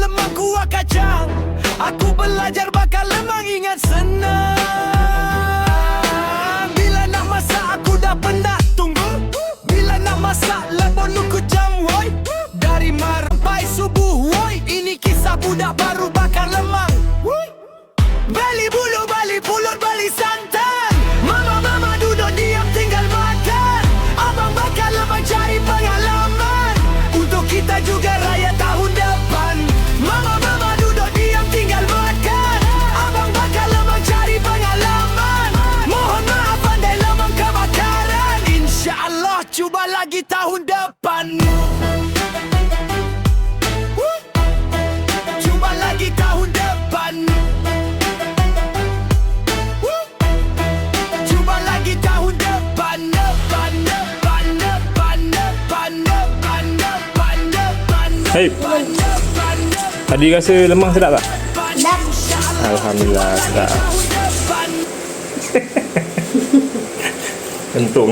lemang kuah kacang. Aku belajar bakar lemang ingat senang. Bila nak masak aku dah penat tunggu. Bila nak masak lemon nunggu jam woi. Dari mar sampai subuh woi. Ini kisah budak baru bakar lemang. Bali bulu, bali pulut, bali santan. Mama duduk diam tinggal makan. Abang bakar lemang cari pengalaman. Untuk kita juga raya tahun depan. Mama duduk diam tinggal makan. Abang bakar lemang cari pengalaman. Mohon maaf pandai lemang kebakaran. InsyaAllah cuba lagi tahun depan. Cuba lagi tahun depan. Cuba lagi tahun depan. Hei, tadi rasa lemang sedap tak? Sedap. Alhamdulillah sedap. Untung